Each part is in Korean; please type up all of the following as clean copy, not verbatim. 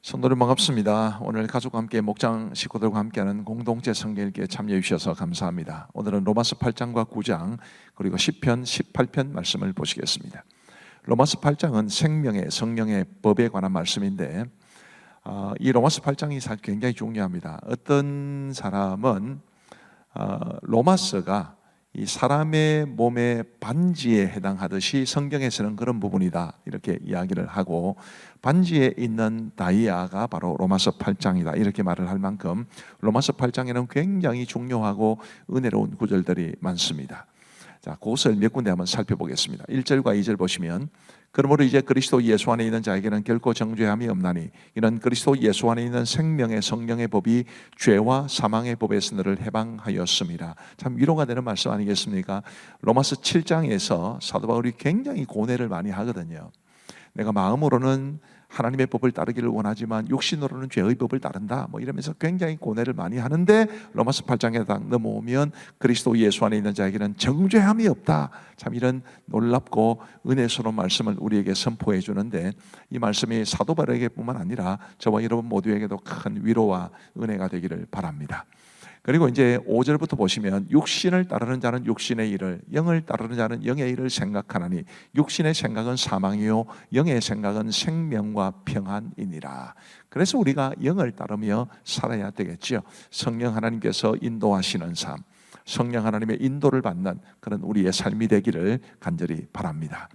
성도님 반갑습니다. 오늘 가족과 함께 목장 식구들과 함께하는 공동체 성경읽기에 참여해 주셔서 감사합니다. 오늘은 로마서 8장과 9장 그리고 시편 18편 말씀을 보시겠습니다. 로마서 8장은 생명의 성령의 법에 관한 말씀인데 이 로마서 8장이 사실 굉장히 중요합니다. 어떤 사람은 로마서가 이 사람의 몸의 반지에 해당하듯이 성경에서는 그런 부분이다 이렇게 이야기를 하고, 반지에 있는 다이아가 바로 로마서 8장이다 이렇게 말을 할 만큼 로마서 8장에는 굉장히 중요하고 은혜로운 구절들이 많습니다. 자, 그것을 몇 군데 한번 살펴보겠습니다. 1절과 2절 보시면, 그러므로 이제 그리스도 예수 안에 있는 자에게는 결코 정죄함이 없나니 이는 그리스도 예수 안에 있는 생명의 성령의 법이 죄와 사망의 법에서 너를 해방하였습니다. 참 위로가 되는 말씀 아니겠습니까? 로마서 7장에서 사도 바울이 굉장히 고뇌를 많이 하거든요. 내가 마음으로는 하나님의 법을 따르기를 원하지만 육신으로는 죄의 법을 따른다 이러면서 굉장히 고뇌를 많이 하는데, 로마서 8장에 딱 넘어오면 그리스도 예수 안에 있는 자에게는 정죄함이 없다. 참 이런 놀랍고 은혜스러운 말씀을 우리에게 선포해 주는데, 이 말씀이 사도 바울에게 뿐만 아니라 저와 여러분 모두에게도 큰 위로와 은혜가 되기를 바랍니다. 그리고 이제 5절부터 보시면, 육신을 따르는 자는 육신의 일을, 영을 따르는 자는 영의 일을 생각하나니 육신의 생각은 사망이요 영의 생각은 생명과 평안이니라. 그래서 우리가 영을 따르며 살아야 되겠죠. 성령 하나님께서 인도하시는 삶, 성령 하나님의 인도를 받는 그런 우리의 삶이 되기를 간절히 바랍니다.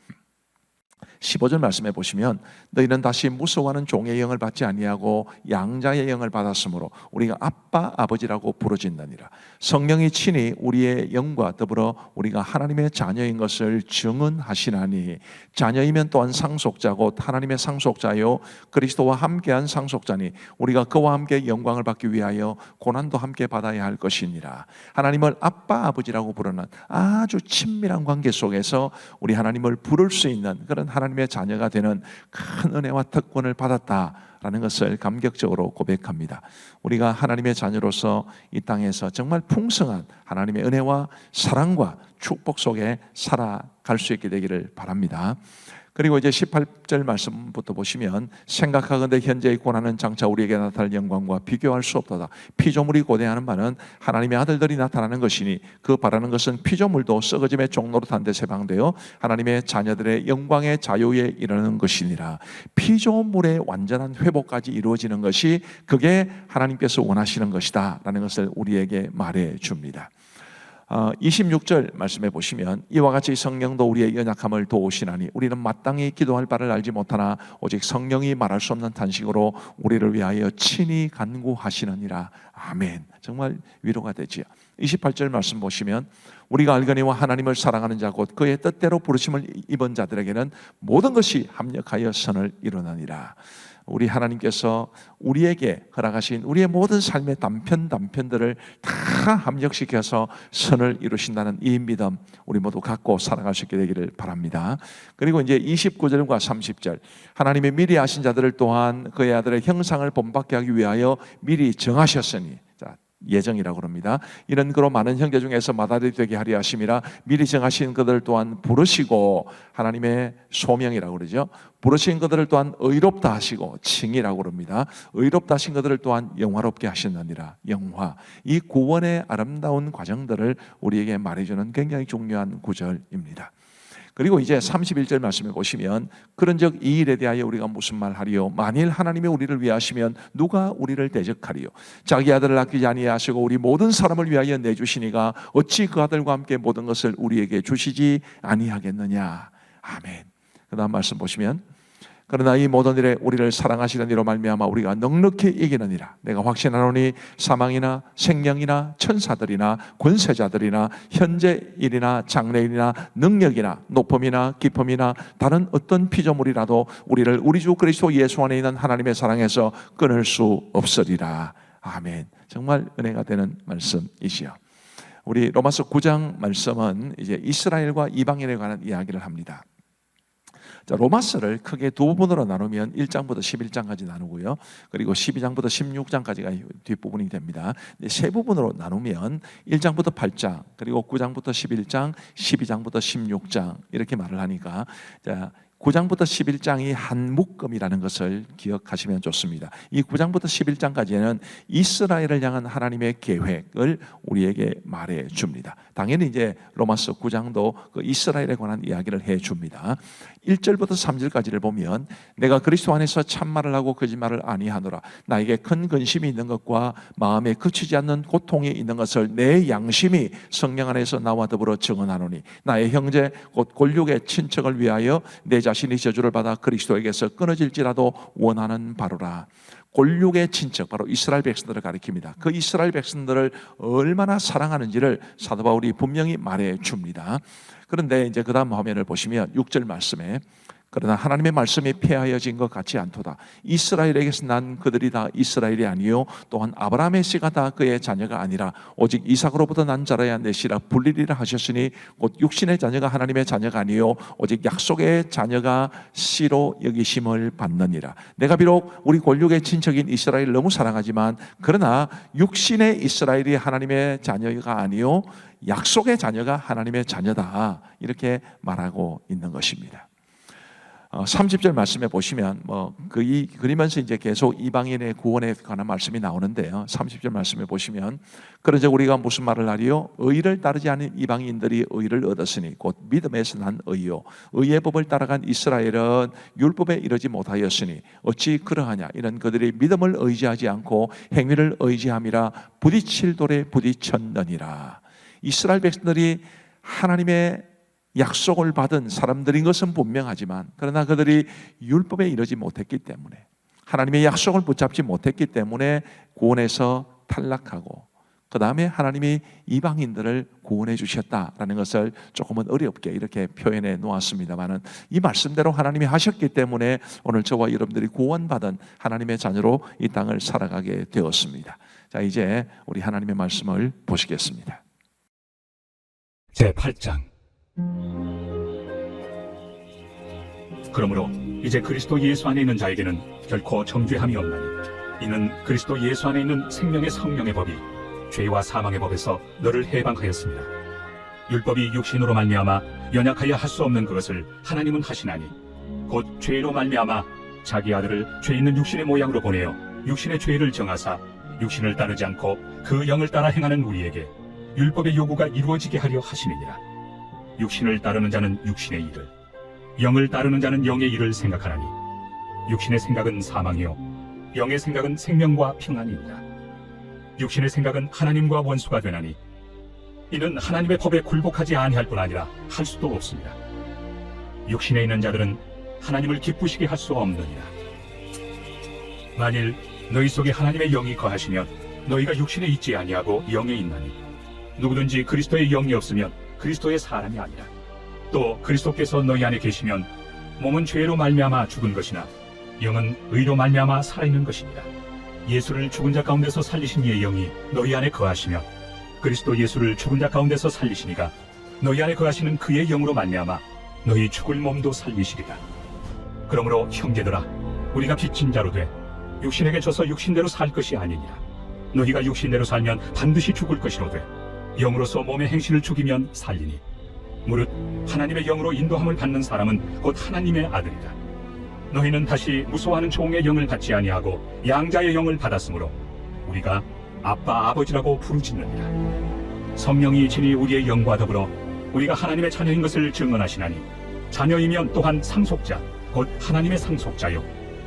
15절 말씀해 보시면, 너희는 다시 무서워하는 종의 영을 받지 아니하고 양자의 영을 받았으므로 우리가 아빠 아버지라고 부르짖느니라. 성령이 친히 우리의 영과 더불어 우리가 하나님의 자녀인 것을 증언하시나니, 자녀이면 또한 상속자고 하나님의 상속자요 그리스도와 함께한 상속자니 우리가 그와 함께 영광을 받기 위하여 고난도 함께 받아야 할 것이니라. 하나님을 아빠 아버지라고 부르는 아주 친밀한 관계 속에서 우리 하나님을 부를 수 있는 그런 하나님의 자녀가 되는 큰 은혜와 특권을 받았다라는 것을 감격적으로 고백합니다. 우리가 하나님의 자녀로서 이 땅에서 정말 풍성한 하나님의 은혜와 사랑과 축복 속에 살아갈 수 있게 되기를 바랍니다. 그리고 이제 18절 말씀부터 보시면, 생각하건대 현재의 고난은 장차 우리에게 나타날 영광과 비교할 수 없도다. 피조물이 고대하는 바는 하나님의 아들들이 나타나는 것이니 그 바라는 것은 피조물도 썩어짐의 종로로 탄 데 세방되어 하나님의 자녀들의 영광의 자유에 이르는 것이니라. 피조물의 완전한 회복까지 이루어지는 것이 그게 하나님께서 원하시는 것이다 라는 것을 우리에게 말해 줍니다. 26절 말씀해 보시면, 이와 같이 성령도 우리의 연약함을 도우시나니 우리는 마땅히 기도할 바를 알지 못하나 오직 성령이 말할 수 없는 탄식으로 우리를 위하여 친히 간구하시느니라. 아멘. 정말 위로가 되지요. 28절 말씀 보시면, 우리가 알거니와 하나님을 사랑하는 자 곧 그의 뜻대로 부르심을 입은 자들에게는 모든 것이 합력하여 선을 이루느니라. 우리 하나님께서 우리에게 허락하신 우리의 모든 삶의 단편들을 다 합력시켜서 선을 이루신다는 이 믿음 우리 모두 갖고 살아갈 수 있게 되기를 바랍니다. 그리고 이제 29절과 30절, 하나님의 미리 아신 자들을 또한 그의 아들의 형상을 본받게 하기 위하여 미리 정하셨으니, 예정이라고 합니다. 이런 그로 많은 형제 중에서 맏아들이 되게 하려 하심이라 미리 정하신 그들 또한 부르시고, 하나님의 소명이라고 그러죠. 부르신 그들을 또한 의롭다 하시고, 칭이라고 합니다. 의롭다 하신 그들을 또한 영화롭게 하시느니라. 영화, 이 구원의 아름다운 과정들을 우리에게 말해주는 굉장히 중요한 구절입니다. 그리고 이제 31절 말씀에 보시면, 그런즉 이 일에 대하여 우리가 무슨 말하리요? 만일 하나님이 우리를 위하시면 누가 우리를 대적하리요? 자기 아들을 아끼지 아니하시고 우리 모든 사람을 위하여 내주시니가 어찌 그 아들과 함께 모든 것을 우리에게 주시지 아니하겠느냐. 아멘. 그 다음 말씀 보시면, 그러나 이 모든 일에 우리를 사랑하시는 이로 말미암아 우리가 넉넉히 이기느니라. 내가 확신하노니 사망이나 생명이나 천사들이나 권세자들이나 현재 일이나 장래일이나 능력이나 높음이나 깊음이나 다른 어떤 피조물이라도 우리를 우리 주 그리스도 예수 안에 있는 하나님의 사랑에서 끊을 수 없으리라. 아멘. 정말 은혜가 되는 말씀이시요. 우리 로마서 9장 말씀은 이제 이스라엘과 이방인에 관한 이야기를 합니다. 자, 로마서를 크게 두 부분으로 나누면 1장부터 11장까지 나누고요. 그리고 12장부터 16장까지가 뒷부분이 됩니다. 세 부분으로 나누면 1장부터 8장, 그리고 9장부터 11장, 12장부터 16장 이렇게 말을 하니까, 자, 9장부터 11장이 한 묶음이라는 것을 기억하시면 좋습니다. 이 9장부터 11장까지는 이스라엘을 향한 하나님의 계획을 우리에게 말해 줍니다. 당연히 이제 로마서 9장도 그 이스라엘에 관한 이야기를 해 줍니다. 1절부터 3절까지를 보면 내가 그리스도 안에서 참말을 하고 거짓말을 아니하노라. 나에게 큰 근심이 있는 것과 마음에 그치지 않는 고통이 있는 것을 내 양심이 성령 안에서 나와 더불어 증언하노니 나의 형제 곧 골육의 친척을 위하여 내 자신이 저주를 받아 그리스도에게서 끊어질지라도 원하는 바로라. 골육의 친척, 바로 이스라엘 백성들을 가리킵니다. 그 이스라엘 백성들을 얼마나 사랑하는지를 사도 바울이 분명히 말해 줍니다. 그런데 이제 그 다음 화면을 보시면 6절 말씀에 그러나 하나님의 말씀이 폐하여진 것 같지 않도다. 이스라엘에게서 난 그들이 다 이스라엘이 아니요 또한 아브라함의 씨가 다 그의 자녀가 아니라 오직 이삭으로부터 난 자라야 내 씨라 불리리라 하셨으니 곧 육신의 자녀가 하나님의 자녀가 아니요 오직 약속의 자녀가 씨로 여기심을 받느니라. 내가 비록 우리 골육의 친척인 이스라엘을 너무 사랑하지만 그러나 육신의 이스라엘이 하나님의 자녀가 아니요 약속의 자녀가 하나님의 자녀다, 이렇게 말하고 있는 것입니다. 30절 말씀에 보시면 그리면서 이제 계속 이방인의 구원에 관한 말씀이 나오는데요. 30절 말씀에 보시면 그러자 우리가 무슨 말을 하리요? 의를 따르지 않은 이방인들이 의를 얻었으니 곧 믿음에서 난 의요 의의 법을 따라간 이스라엘은 율법에 이르지 못하였으니 어찌 그러하냐? 이는 그들이 믿음을 의지하지 않고 행위를 의지함이라 부딪힐 돌에 부딪혔느니라. 이스라엘 백성들이 하나님의 약속을 받은 사람들인 것은 분명하지만 그러나 그들이 율법에 이르지 못했기 때문에, 하나님의 약속을 붙잡지 못했기 때문에 구원에서 탈락하고 그 다음에 하나님이 이방인들을 구원해 주셨다라는 것을 조금은 어렵게 이렇게 표현해 놓았습니다만은 이 말씀대로 하나님이 하셨기 때문에 오늘 저와 여러분들이 구원받은 하나님의 자녀로 이 땅을 살아가게 되었습니다. 자, 이제 우리 하나님의 말씀을 보시겠습니다. 제8장. 그러므로 이제 그리스도 예수 안에 있는 자에게는 결코 정죄함이 없나니 이는 그리스도 예수 안에 있는 생명의 성령의 법이 죄와 사망의 법에서 너를 해방하였습니다. 율법이 육신으로 말미암아 연약하여 할 수 없는 그것을 하나님은 하시나니 곧 죄로 말미암아 자기 아들을 죄 있는 육신의 모양으로 보내어 육신의 죄를 정하사 육신을 따르지 않고 그 영을 따라 행하는 우리에게 율법의 요구가 이루어지게 하려 하시느니라. 육신을 따르는 자는 육신의 일을, 영을 따르는 자는 영의 일을 생각하나니 육신의 생각은 사망이요 영의 생각은 생명과 평안이니라. 육신의 생각은 하나님과 원수가 되나니 이는 하나님의 법에 굴복하지 아니할 뿐 아니라 할 수도 없습니다. 육신에 있는 자들은 하나님을 기쁘시게 할 수 없느니라. 만일 너희 속에 하나님의 영이 거하시면 너희가 육신에 있지 아니하고 영에 있나니 누구든지 그리스도의 영이 없으면 그리스도의 사람이 아니라. 또 그리스도께서 너희 안에 계시면 몸은 죄로 말미암아 죽은 것이나 영은 의로 말미암아 살아있는 것이니라. 예수를 죽은 자 가운데서 살리신 이의 영이 너희 안에 거하시며 그리스도 예수를 죽은 자 가운데서 살리시니가 너희 안에 거하시는 그의 영으로 말미암아 너희 죽을 몸도 살리시리라. 그러므로 형제들아, 우리가 빚진 자로 돼 육신에게 져서 육신대로 살 것이 아니니라. 너희가 육신대로 살면 반드시 죽을 것이로되 영으로서 몸의 행실을 죽이면 살리니 무릇 하나님의 영으로 인도함을 받는 사람은 곧 하나님의 아들이다. 너희는 다시 무서워하는 종의 영을 받지 아니하고 양자의 영을 받았으므로 우리가 아빠 아버지라고 부르짖느니라. 성령이 친히 우리의 영과 더불어 우리가 하나님의 자녀인 것을 증언하시나니 자녀이면 또한 상속자 곧 하나님의 상속자요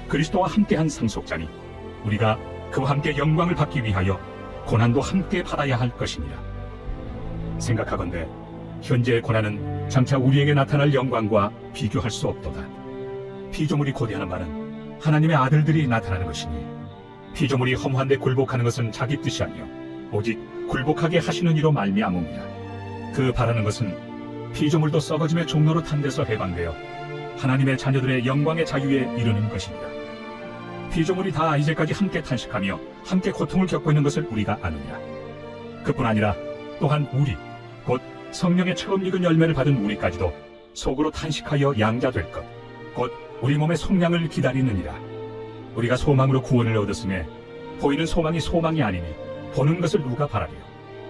그리스도와 함께한 상속자니 우리가 그와 함께 영광을 받기 위하여 고난도 함께 받아야 할 것이니라. 생각하건대 현재의 고난은 장차 우리에게 나타날 영광과 비교할 수 없도다. 피조물이 고대하는 바는 하나님의 아들들이 나타나는 것이니 피조물이 허무한데 굴복하는 것은 자기 뜻이 아니요 오직 굴복하게 하시는 이로 말미암음이라. 그 바라는 것은 피조물도 썩어짐의 종로로 탄 데서 해방되어 하나님의 자녀들의 영광의 자유에 이르는 것입니다. 피조물이 다 이제까지 함께 탄식하며 함께 고통을 겪고 있는 것을 우리가 아느니라. 그뿐 아니라 또한 우리 곧 성령의 처음 익은 열매를 받은 우리까지도 속으로 탄식하여 양자될 것 곧 우리 몸의 속량을 기다리느니라. 우리가 소망으로 구원을 얻었음에 보이는 소망이 소망이 아니니 보는 것을 누가 바라리요?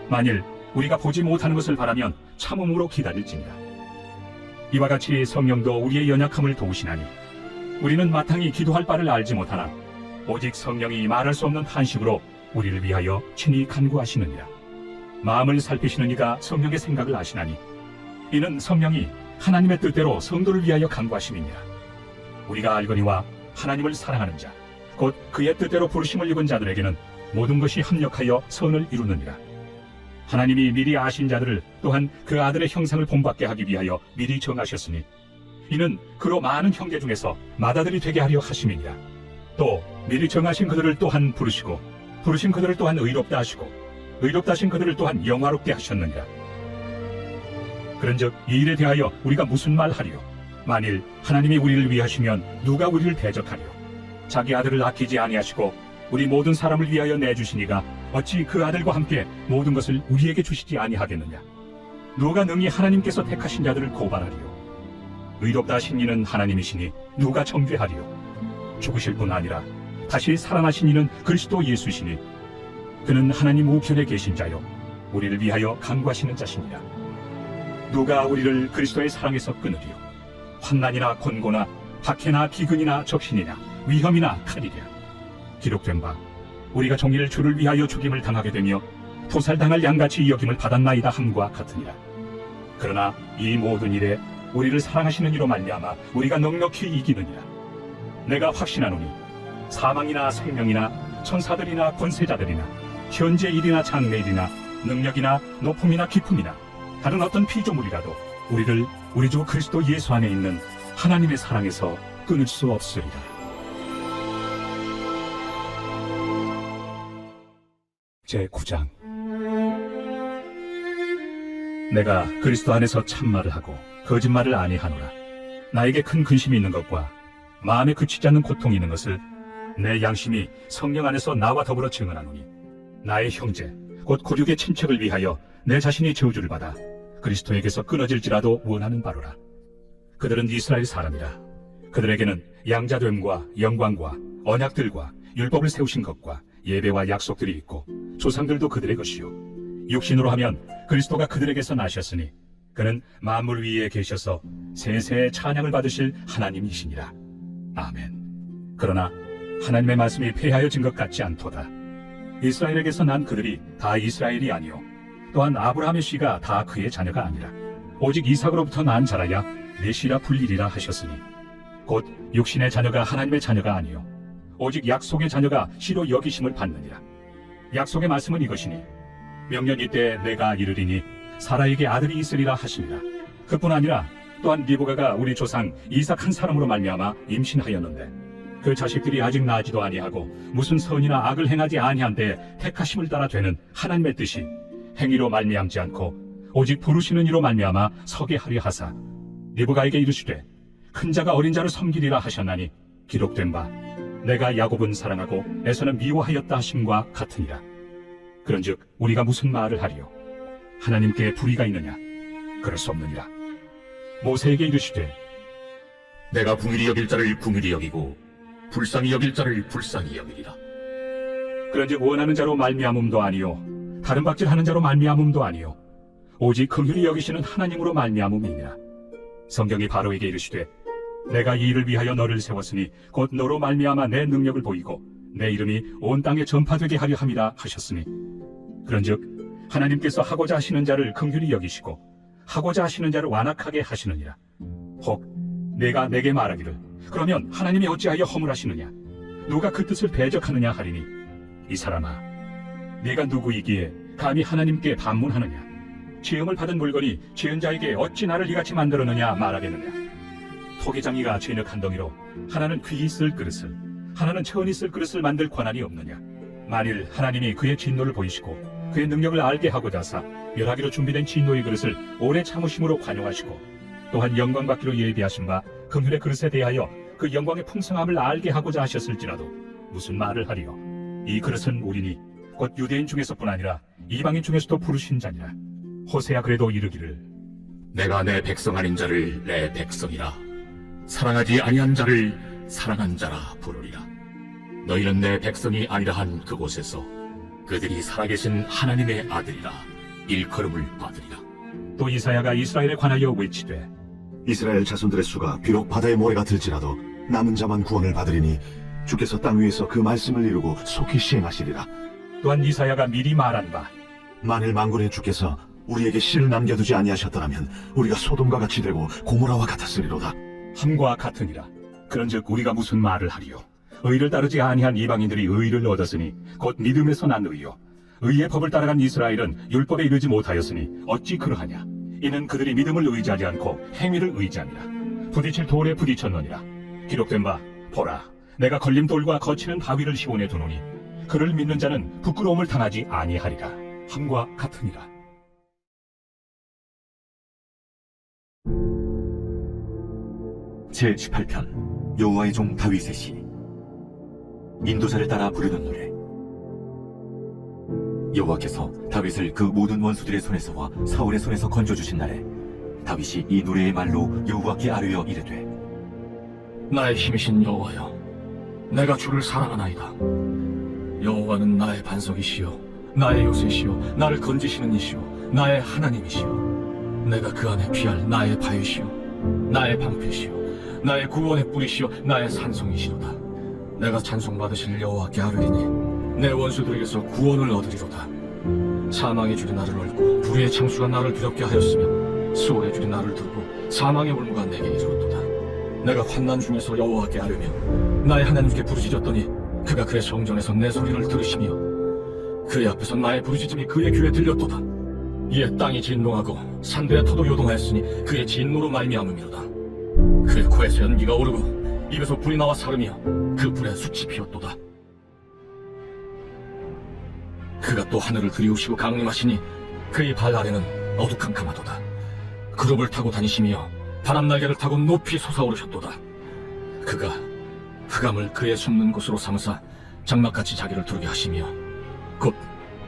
만일 우리가 보지 못하는 것을 바라면 참음으로 기다릴지니라. 이와 같이 성령도 우리의 연약함을 도우시나니 우리는 마땅히 기도할 바를 알지 못하나 오직 성령이 말할 수 없는 탄식으로 우리를 위하여 친히 간구하시느니라. 마음을 살피시는 이가 성령의 생각을 아시나니 이는 성령이 하나님의 뜻대로 성도를 위하여 간구하심이니라. 우리가 알거니와 하나님을 사랑하는 자 곧 그의 뜻대로 부르심을 입은 자들에게는 모든 것이 합력하여 선을 이루느니라. 하나님이 미리 아신 자들을 또한 그 아들의 형상을 본받게 하기 위하여 미리 정하셨으니 이는 그로 많은 형제 중에서 맏아들이 되게 하려 하심이니라. 또 미리 정하신 그들을 또한 부르시고 부르신 그들을 또한 의롭다 하시고 의롭다 하신 그들을 또한 영화롭게 하셨느니라. 그런즉 이 일에 대하여 우리가 무슨 말 하리요? 만일 하나님이 우리를 위하시면 누가 우리를 대적하리요? 자기 아들을 아끼지 아니하시고 우리 모든 사람을 위하여 내주시니가 어찌 그 아들과 함께 모든 것을 우리에게 주시지 아니하겠느냐? 누가 능히 하나님께서 택하신 자들을 고발하리요? 의롭다 하신 이는 하나님이시니 누가 정죄하리요? 죽으실 뿐 아니라 다시 살아나신 이는 그리스도 예수시니 그는 하나님 우편에 계신 자요 우리를 위하여 간구하시는 자시니라. 누가 우리를 그리스도의 사랑에서 끊으리요? 환난이나 곤고나 박해나 기근이나 적신이나 위험이나 칼이랴. 기록된 바 우리가 종일 주를 위하여 죽임을 당하게 되며 토살당할 양같이 여김을 받았나이다 함과 같으니라. 그러나 이 모든 일에 우리를 사랑하시는 이로 말미암아 우리가 넉넉히 이기느니라. 내가 확신하노니 사망이나 생명이나 천사들이나 권세자들이나 현재 일이나 장래 일이나 능력이나 높음이나 깊음이나 다른 어떤 피조물이라도 우리를 우리 주 그리스도 예수 안에 있는 하나님의 사랑에서 끊을 수 없으리라. 제9장. 내가 그리스도 안에서 참말을 하고 거짓말을 아니하노라. 나에게 큰 근심이 있는 것과 마음에 그치지 않는 고통이 있는 것을 내 양심이 성령 안에서 나와 더불어 증언하노니 나의 형제 곧 고륙의 친척을 위하여 내 자신이 저주를 받아 그리스도에게서 끊어질지라도 원하는 바로라. 그들은 이스라엘 사람이라. 그들에게는 양자됨과 영광과 언약들과 율법을 세우신 것과 예배와 약속들이 있고 조상들도 그들의 것이요 육신으로 하면 그리스도가 그들에게서 나셨으니 그는 만물 위에 계셔서 세세의 찬양을 받으실 하나님이시니라. 아멘. 그러나 하나님의 말씀이 폐하여진 것 같지 않도다. 이스라엘에게서 난 그들이 다 이스라엘이 아니요 또한 아브라함의 씨가 다 그의 자녀가 아니라 오직 이삭으로부터 난 자라야 내 씨라 불리리라 하셨으니 곧 육신의 자녀가 하나님의 자녀가 아니요 오직 약속의 자녀가 씨로 여기심을 받느니라. 약속의 말씀은 이것이니 명년이 때 내가 이르리니 사라에게 아들이 있으리라 하시니라. 그뿐 아니라 또한 리브가가 우리 조상 이삭 한 사람으로 말미암아 임신하였는데 그 자식들이 아직 나지도 아니하고 무슨 선이나 악을 행하지 아니한데 택하심을 따라 되는 하나님의 뜻이 행위로 말미암지 않고 오직 부르시는 이로 말미암아 서게 하려 하사 리브가에게 이르시되 큰 자가 어린 자를 섬기리라 하셨나니 기록된 바 내가 야곱은 사랑하고 에서는 미워하였다 하심과 같으니라. 그런즉 우리가 무슨 말을 하리요? 하나님께 불의가 있느냐? 그럴 수 없느니라. 모세에게 이르시되 내가 궁일이 여길 자를 궁일이 여기고 불쌍히 여길 자를 불쌍히 여기리라. 그런즉 원하는 자로 말미암음도 아니요 다른 박질하는 자로 말미암음도 아니요 오직 긍휼히 여기시는 하나님으로 말미암음이니라. 성경이 바로에게 이르시되 내가 이 일을 위하여 너를 세웠으니 곧 너로 말미암아 내 능력을 보이고 내 이름이 온 땅에 전파되게 하려 함이라 하셨으니 그런즉 하나님께서 하고자 하시는 자를 긍휼히 여기시고 하고자 하시는 자를 완악하게 하시느니라. 혹 내가 내게 말하기를 그러면 하나님이 어찌하여 허물하시느냐 누가 그 뜻을 배적하느냐 하리니 이 사람아 네가 누구이기에 감히 하나님께 반문하느냐 지음을 받은 물건이 지은 자에게 어찌 나를 이같이 만들었느냐 말하겠느냐. 토기장이가 죄녁 한 덩이로 하나는 귀히 쓸 그릇을 하나는 천히 쓸 그릇을 만들 권한이 없느냐. 만일 하나님이 그의 진노를 보이시고 그의 능력을 알게 하고자 하사 멸하기로 준비된 진노의 그릇을 오래 참으심으로 관용하시고 또한 영광 받기로 예비하신 바 긍휼의 그릇에 대하여 그 영광의 풍성함을 알게 하고자 하셨을지라도 무슨 말을 하리요. 이 그릇은 우리니 곧 유대인 중에서뿐 아니라 이방인 중에서도 부르신 자니라. 호세야 그래도 이르기를 내가 내 백성 아닌 자를 내 백성이라 사랑하지 아니한 자를 사랑한 자라 부르리라. 너희는 내 백성이 아니라 한 그곳에서 그들이 살아계신 하나님의 아들이라 일컬음을 받으리라. 또 이사야가 이스라엘에 관하여 외치되 이스라엘 자손들의 수가 비록 바다의 모래가 들지라도 남은 자만 구원을 받으리니 주께서 땅 위에서 그 말씀을 이루고 속히 시행하시리라. 또한 이사야가 미리 말한 바 만일 만군의 주께서 우리에게 씨를 남겨두지 아니하셨더라면 우리가 소돔과 같이 되고 고모라와 같았으리로다. 함과 같으니라. 그런즉 우리가 무슨 말을 하리요? 의를 따르지 아니한 이방인들이 의를 얻었으니 곧 믿음에서 난 의요. 의의 법을 따라간 이스라엘은 율법에 이르지 못하였으니 어찌 그러하냐? 이는 그들이 믿음을 의지하지 않고 행위를 의지함이라. 부딪힐 돌에 부딪혔느니라. 기록된 바 보라, 내가 걸림돌과 거치는 바위를 시온에 두노니 그를 믿는 자는 부끄러움을 당하지 아니하리라. 함과 같으니라. 제18편 여호와의 종 다윗의 시. 인도자를 따라 부르는 노래. 여호와께서 다윗을 그 모든 원수들의 손에서와 사울의 손에서 건져주신 날에 다윗이 이 노래의 말로 여호와께 아뢰어 이르되, 나의 힘이신 여호와여, 내가 주를 사랑하나이다. 여호와는 나의 반석이시요 나의 요새시요 나를 건지시는 이시요 나의 하나님이시요 내가 그 안에 피할 나의 바위시요 나의 방패시요 나의 구원의 뿌리시요 나의 산성이시로다. 내가 찬송받으실 여호와께 아뢰리니 내 원수들에게서 구원을 얻으리로다. 사망의 줄이 나를 얽고 불의의 창수가 나를 두렵게 하였으며 수월의 줄이 나를 들고 사망의 올무가 내게 이르렀도다. 내가 환난 중에서 여호와께 아뢰며 나의 하나님께 부르짖었더니 그가 그의 성전에서 내 소리를 들으시며 그의 앞에서 나의 부르짖음이 그의 귀에 들렸도다. 이에 땅이 진동하고 산들의 터도 요동하였으니 그의 진노로 말미암음이로다. 그의 코에서 연기가 오르고 입에서 불이 나와 사르며 그 불에 숯이 피었도다. 그가 또 하늘을 들이우시고 강림하시니 그의 발 아래는 어두캄캄하도다. 그룹을 타고 다니시며 바람 날개를 타고 높이 솟아오르셨도다. 그가 흑암을 그의 숨는 곳으로 삼으사 장막같이 자기를 두르게 하시며 곧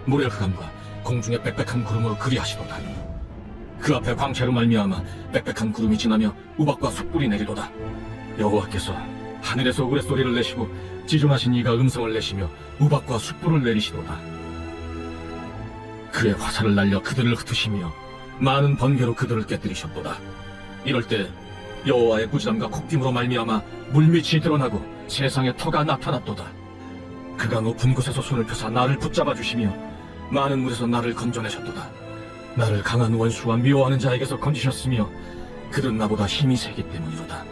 물의 흑암과 공중의 빽빽한 구름으로 그리하시도다. 그 앞에 광채로 말미암아 빽빽한 구름이 지나며 우박과 숯불이 내리도다. 여호와께서 하늘에서 우레소리를 내시고 지존하신 이가 음성을 내시며 우박과 숯불을 내리시도다. 그의 화살을 날려 그들을 흩으시며 많은 번개로 그들을 깨뜨리셨도다. 이럴 때 여호와의 꾸지람과 콧김으로 말미암아 물밑이 드러나고 세상에 터가 나타났도다. 그가 높은 곳에서 손을 펴사 나를 붙잡아 주시며 많은 물에서 나를 건져내셨도다. 나를 강한 원수와 미워하는 자에게서 건지셨으며 그들은 나보다 힘이 세기 때문이로다.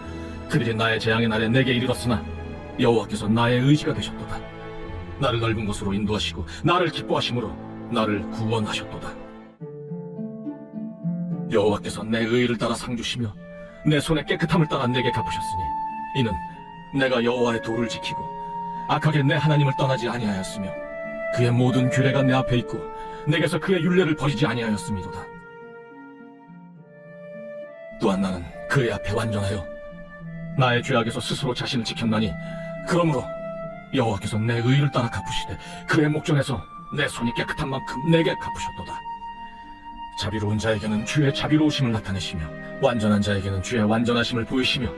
그들이 나의 재앙의 날에 내게 이르렀으나 여호와께서 나의 의지가 되셨도다. 나를 넓은 곳으로 인도하시고 나를 기뻐하심으로 나를 구원하셨도다. 여호와께서 내 의를 따라 상 주시며 내 손의 깨끗함을 따라 내게 갚으셨으니 이는 내가 여호와의 도를 지키고 악하게 내 하나님을 떠나지 아니하였으며 그의 모든 규례가 내 앞에 있고 내게서 그의 율례를 버리지 아니하였음이로다. 또한 나는 그의 앞에 완전하여 나의 죄악에서 스스로 자신을 지켰나니 그러므로 여호와께서 내 의를 따라 갚으시되 그의 목전에서 내 손이 깨끗한 만큼 내게 갚으셨도다. 자비로운 자에게는 주의 자비로우심을 나타내시며 완전한 자에게는 주의 완전하심을 보이시며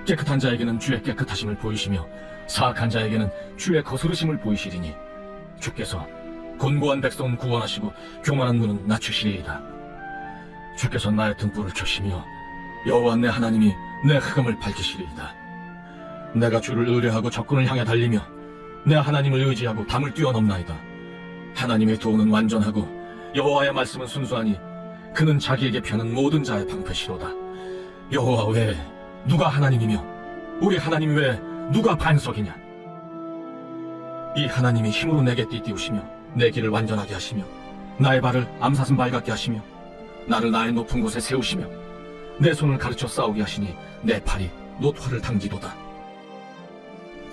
깨끗한 자에게는 주의 깨끗하심을 보이시며 사악한 자에게는 주의 거스르심을 보이시리니 주께서 곤고한 백성은 구원하시고 교만한 눈은 낮추시리이다. 주께서 나의 등불을 켜시며 여호와 내 하나님이 내 흑암을 밝히시리이다. 내가 주를 의뢰하고 적군을 향해 달리며 내 하나님을 의지하고 담을 뛰어넘나이다. 하나님의 도는 완전하고 여호와의 말씀은 순수하니 그는 자기에게 펴는 모든 자의 방패시로다. 여호와 외에 누가 하나님이며 우리 하나님 외에 누가 반석이냐? 이 하나님이 힘으로 내게 띠띠우시며 내 길을 완전하게 하시며 나의 발을 암사슴 발 같게 하시며 나를 나의 높은 곳에 세우시며 내 손을 가르쳐 싸우게 하시니 내 팔이 노토화를 당기도다.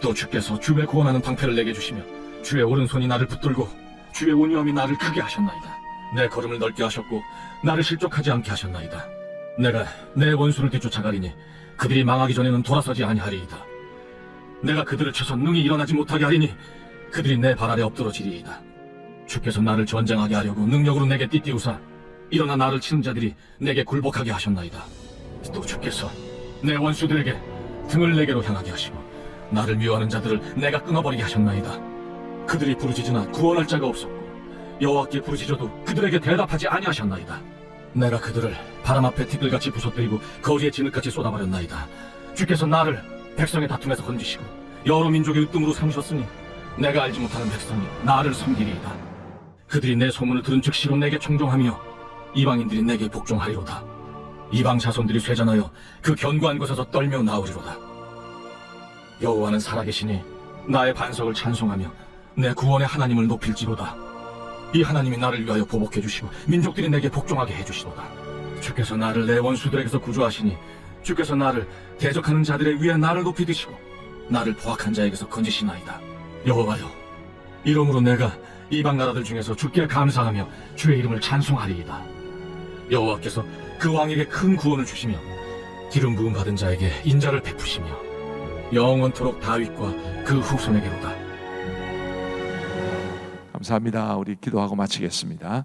또 주께서 주의 구원하는 방패를 내게 주시며 주의 오른손이 나를 붙들고 주의 온유함이 나를 크게 하셨나이다. 내 걸음을 넓게 하셨고 나를 실족하지 않게 하셨나이다. 내가 내 원수를 뒤쫓아가리니 그들이 망하기 전에는 돌아서지 아니하리이다. 내가 그들을 쳐서 능히 일어나지 못하게 하리니 그들이 내 발 아래 엎드러지리이다. 주께서 나를 전쟁하게 하려고 능력으로 내게 띠띠우사 일어나 나를 치는 자들이 내게 굴복하게 하셨나이다. 또 주께서 내 원수들에게 등을 내게로 향하게 하시고 나를 미워하는 자들을 내가 끊어버리게 하셨나이다. 그들이 부르짖으나 구원할 자가 없었고 여호와께 부르짖어도 그들에게 대답하지 아니하셨나이다. 내가 그들을 바람 앞에 티끌같이 부서뜨리고 거지의 진흙같이 쏟아버렸나이다. 주께서 나를 백성의 다툼에서 건지시고 여러 민족의 으뜸으로 삼으셨으니 내가 알지 못하는 백성이 나를 섬기리이다. 그들이 내 소문을 들은 즉시로 내게 청종하며 이방인들이 내게 복종하리로다. 이방 자손들이 쇠잔하여 그 견고한 곳에서 떨며 나오리로다. 여호와는 살아계시니 나의 반석을 찬송하며 내 구원의 하나님을 높일지로다. 이 하나님이 나를 위하여 보복해 주시고 민족들이 내게 복종하게 해주시로다. 주께서 나를 내 원수들에게서 구조하시니 주께서 나를 대적하는 자들의 위에 나를 높이 드시고 나를 포악한 자에게서 건지시나이다. 여호와여, 이러므로 내가 이방 나라들 중에서 주께 감사하며 주의 이름을 찬송하리이다. 여호와께서 그 왕에게 큰 구원을 주시며 기름 부음 받은 자에게 인자를 베푸시며 영원토록 다윗과 그 후손에게로다. 감사합니다. 우리 기도하고 마치겠습니다.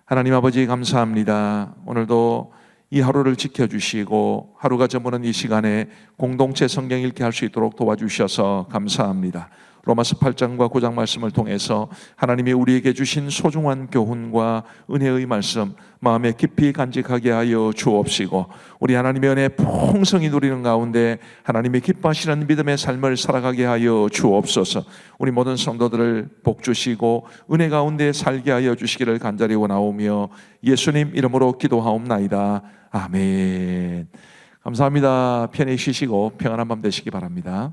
하나님 아버지 감사합니다. 오늘도 이 하루를 지켜주시고 하루가 저무는 이 시간에 공동체 성경 읽기 할 수 있도록 도와주셔서 감사합니다. 로마서 8장과 9장 말씀을 통해서 하나님이 우리에게 주신 소중한 교훈과 은혜의 말씀 마음에 깊이 간직하게 하여 주옵시고 우리 하나님의 은혜 풍성히 누리는 가운데 하나님이 기뻐하시는 믿음의 삶을 살아가게 하여 주옵소서. 우리 모든 성도들을 복 주시고 은혜 가운데 살게 하여 주시기를 간절히 원하오며 예수님 이름으로 기도하옵나이다. 아멘. 감사합니다. 편히 쉬시고 평안한 밤 되시기 바랍니다.